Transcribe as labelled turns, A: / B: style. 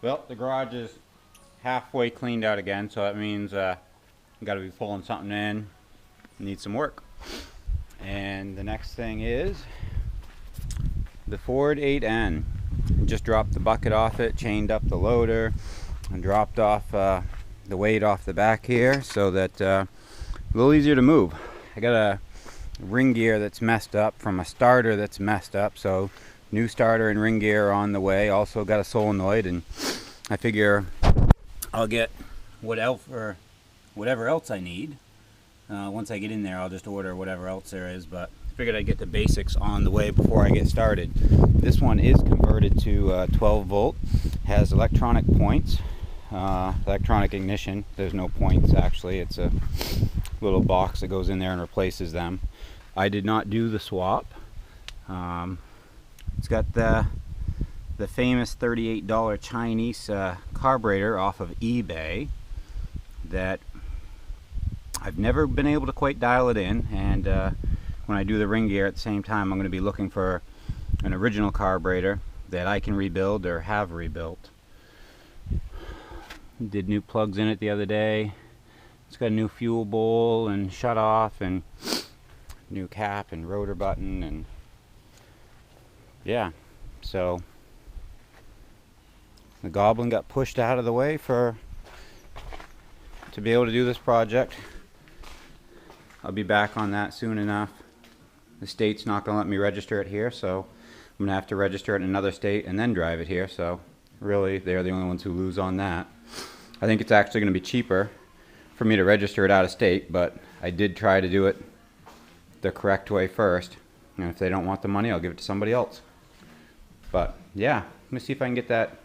A: Well, the garage is halfway cleaned out again, so that means got to be pulling something in. Need some work. And the next thing is the Ford 8N. Just dropped the bucket off it, chained up the loader, and dropped off the weight off the back here so that a little easier to move. I got a ring gear that's messed up from a starter that's messed up, so new starter and ring gear are on the way. Also got a solenoid, and I figure I'll get whatever else I need. Once I get in there, I'll just order whatever else there is, but I figured I'd get the basics on the way before I get started. This one is converted to 12 volt, has electronic points, electronic ignition. There's no points actually, it's a little box that goes in there and replaces them. I did not do the swap. It's got the famous $38 Chinese carburetor off of eBay that I've never been able to quite dial it in, and when I do the ring gear at the same time, I'm going to be looking for an original carburetor that I can rebuild or have rebuilt. Did new plugs in it the other day. It's got a new fuel bowl and shut off and new cap and rotor button, and yeah, so the Goblin got pushed out of the way to be able to do this project. I'll be back on that soon enough. The state's not going to let me register it here, so I'm going to have to register it in another state and then drive it here, so really they're the only ones who lose on that. I think it's actually going to be cheaper for me to register it out of state, but I did try to do it the correct way first, and if they don't want the money, I'll give it to somebody else. But yeah, let me see if I can get that